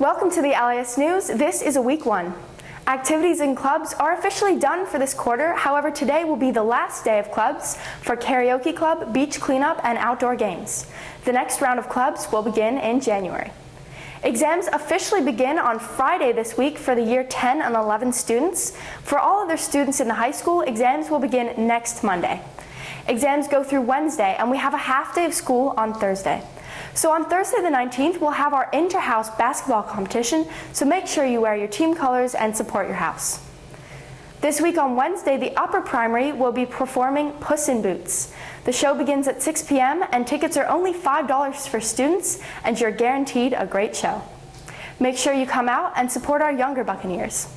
Welcome to the LIS News. This is a week one. Activities in clubs are officially done for this quarter. However, today will be the last day of clubs for karaoke club, beach cleanup, and outdoor games. The next round of clubs will begin in January. Exams officially begin on Friday this week for the year 10 and 11 students. For all other students in the high school, exams will begin next Monday. Exams go through Wednesday, and we have a half day of school on Thursday. So on Thursday the 19th, we'll have our inter-house basketball competition, so make sure you wear your team colors and support your house. This week on Wednesday, the upper primary will be performing Puss in Boots. The show begins at 6 p.m. and tickets are only $5 for students, and you're guaranteed a great show. Make sure you come out and support our younger Buccaneers.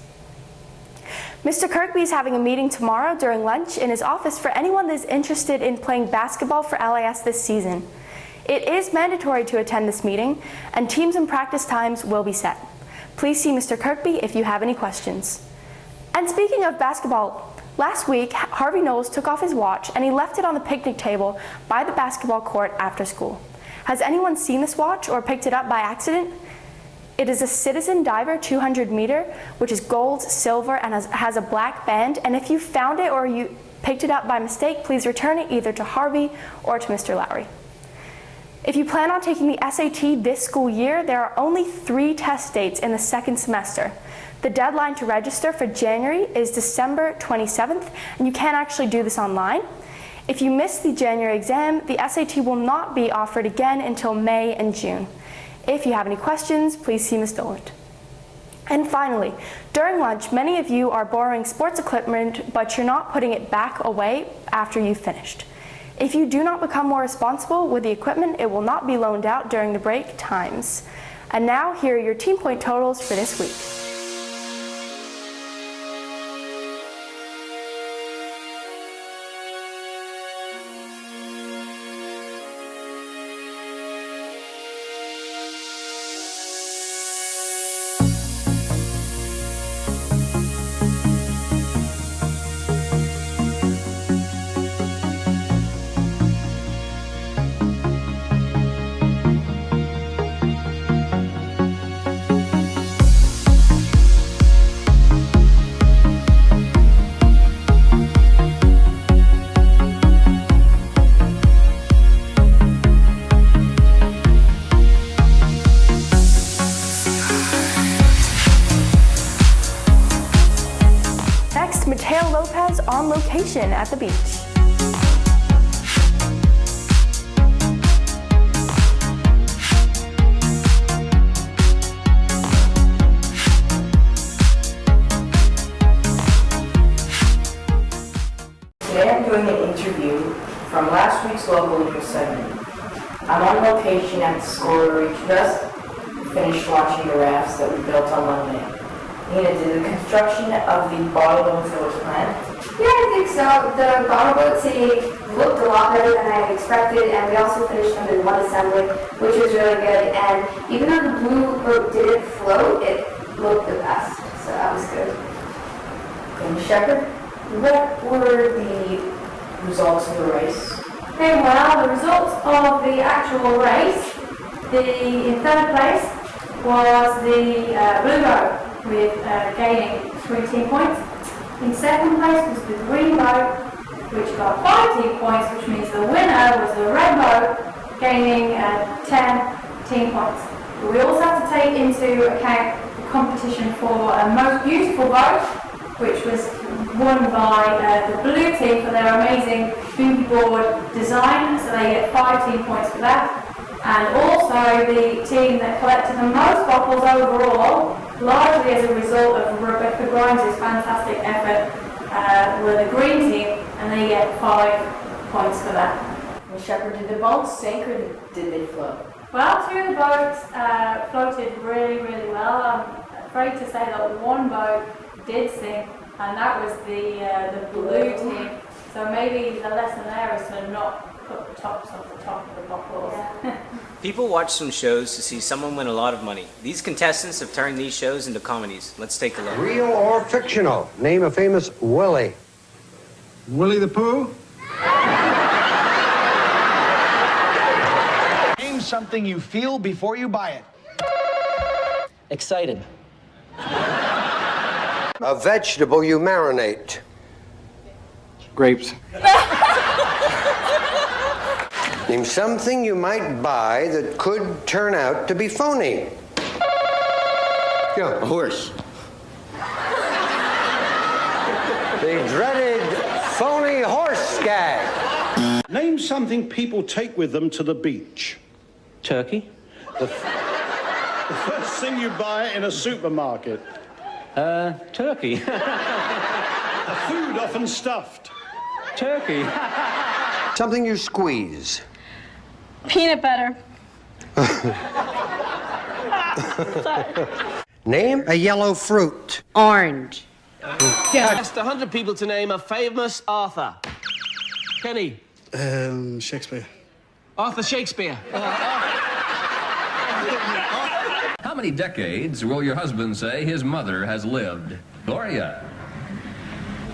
Mr. Kirkby is having a meeting tomorrow during lunch in his office for anyone that is interested in playing basketball for LIS this season. It is mandatory to attend this meeting, and teams and practice times will be set. Please see Mr. Kirkby if you have any questions. And speaking of basketball, last week Harvey Knowles took off his watch and he left it on the picnic table by the basketball court after school. Has anyone seen this watch or picked it up by accident? It is a Citizen Diver 200 meter, which is gold, silver, and has a black band. And if you found it or you picked it up by mistake, please return it either to Harvey or to Mr. Lowry. If you plan on taking the SAT this school year, there are only 3 test dates in the second semester. The deadline to register for January is December 27th, and you can actually do this online. If you miss the January exam, the SAT will not be offered again until May and June. If you have any questions, please see Ms. Doland. And finally, during lunch, many of you are borrowing sports equipment, but you're not putting it back away after you've finished. If you do not become more responsible with the equipment, it will not be loaned out during the break times. And now, here are your team point totals for this week. Mateo Lopez on location at the beach. Today I'm doing an interview from last week's local news segment. I'm on location at the school where we just finished watching the rafts that we built on Monday. Nina, did the construction of the bottle boats that was planned? Yeah, I think so. The bottle boat city looked a lot better than I expected, and we also finished them in one assembly, which was really good. And even though the blue boat didn't float, it looked the best, so that was good. And Shepard, what were the results of the race? Okay, well, the results of the actual race, in third place was the blue boat, with gaining 3 team points. In second place was the green boat, which got 5 team points, which means the winner was the red boat, gaining 10 team points. But we also have to take into account the competition for most beautiful boat, which was won by the blue team for their amazing boogie board design, so they get 5 team points for that. And also the team that collected the most bottles overall, largely as a result of Rebecca Grimes' fantastic effort, were the green team, and they get 5 points for that. And Shepard, did the boats sink or did they float? Well, 2 of the boats floated really, really well. I'm afraid to say that one boat did sink, and that was the blue team. So maybe the lesson there is to not put the tops off the top of the bottles. Yeah. People watch some shows to see someone win a lot of money. These contestants have turned these shows into comedies. Let's take a look. Real or fictional? Name a famous Willie. Willie the Pooh? Name something you feel before you buy it. Excited. A vegetable you marinate. Grapes. Name something you might buy that could turn out to be phony. A horse. The dreaded phony horse gag. Name something people take with them to the beach. Turkey. The first thing you buy in a supermarket. Turkey. A food often stuffed. Turkey. Something you squeeze. Peanut butter. Name a yellow fruit. Orange. Asked 100 people to name a famous author. Kenny. Shakespeare. Arthur Shakespeare. How many decades will your husband say his mother has lived? Gloria.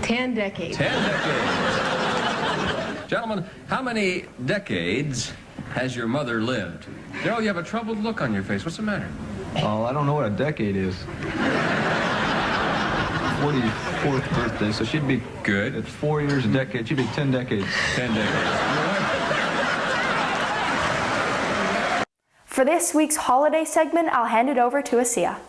10 decades. 10 decades. Gentlemen, how many decades has your mother lived? Daryl, you have a troubled look on your face. What's the matter? Oh, I don't know what a decade is. 44th birthday, so she'd be Good. at 4 years a decade. She'd be 10 decades. 10 decades. For this week's holiday segment, I'll hand it over to Asia.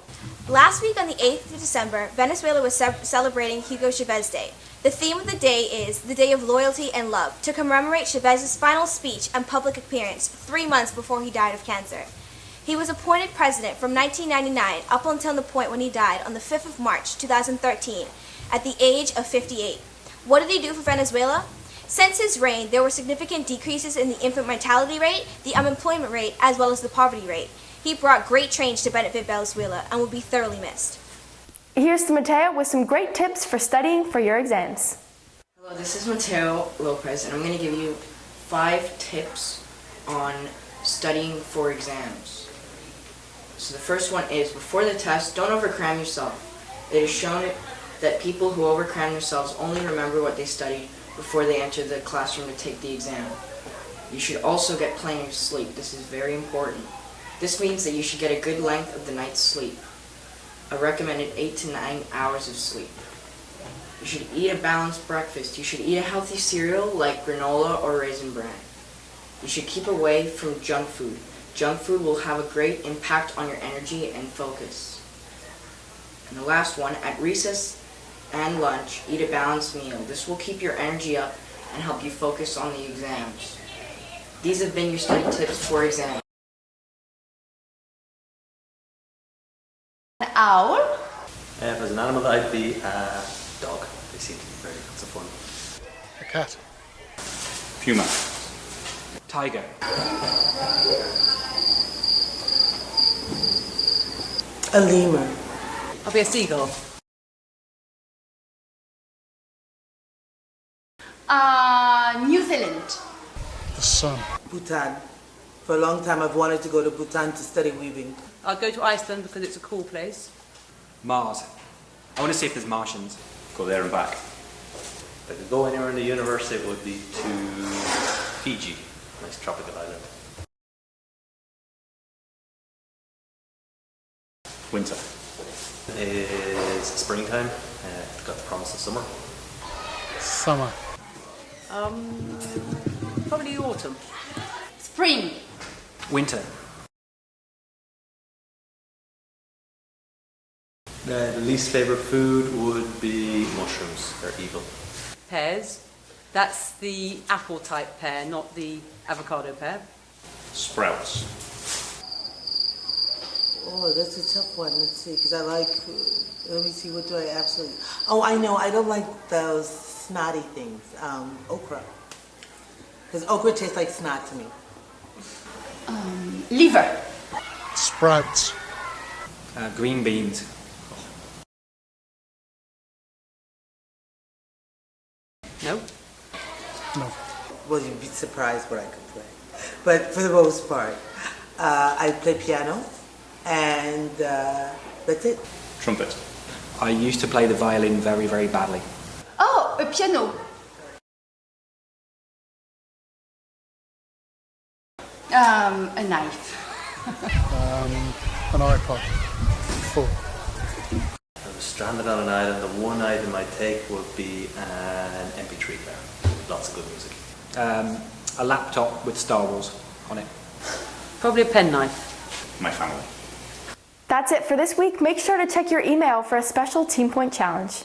Last week on the 8th of December, Venezuela was celebrating Hugo Chavez Day. The theme of the day is the Day of Loyalty and Love, to commemorate Chavez's final speech and public appearance 3 months before he died of cancer. He was appointed president from 1999 up until the point when he died on the 5th of March 2013 at the age of 58. What did he do for Venezuela? Since his reign, there were significant decreases in the infant mortality rate, the unemployment rate, as well as the poverty rate. He brought great change to benefit Venezuela and will be thoroughly missed. Here's to Mateo with some great tips for studying for your exams. Hello, this is Mateo Lopez, and I'm going to give you 5 tips on studying for exams. So the first one is, before the test, don't overcram yourself. It is shown that people who overcram themselves only remember what they studied before they enter the classroom to take the exam. You should also get plenty of sleep. This is very important. This means that you should get a good length of the night's sleep. A recommended 8 to 9 hours of sleep. You should eat a balanced breakfast. You should eat a healthy cereal like granola or raisin bran. You should keep away from junk food. Junk food will have a great impact on your energy and focus. And the last one, at recess and lunch, eat a balanced meal. This will keep your energy up and help you focus on the exams. These have been your study tips for exams. An owl. If there's an animal, I'd be a dog. They seem to be very lots of fun. A cat. Puma. Tiger. A lemur. I'll be a seagull. New Zealand. The sun. Bhutan. For a long time I've wanted to go to Bhutan to study weaving. I'll go to Iceland because it's a cool place. Mars. I want to see if there's Martians. Go there and back. If I could go anywhere in the universe, it would be to Fiji. Nice tropical island. Winter is springtime. Got the promise of summer. Summer. Probably autumn. Spring. Winter. The least favorite food would be mushrooms. They're evil. Pears. That's the apple type pear, not the avocado pear. Sprouts. Oh, that's a tough one. Let's see, because I like, let me see, what do I absolutely... Oh, I know, I don't like those snotty things. Okra. Because okra tastes like snot to me. Liver. Sprouts. Green beans. No. No. Well, you'd be surprised what I could play. But for the most part, I play piano, and that's it. Trumpet. I used to play the violin very, very badly. Oh, a piano. A knife. An iPod. 4. If I was stranded on an island, the one item I'd take would be an MP3 player. Lots of good music. A laptop with Star Wars on it. Probably a penknife. My family. That's it for this week. Make sure to check your email for a special Team Point challenge.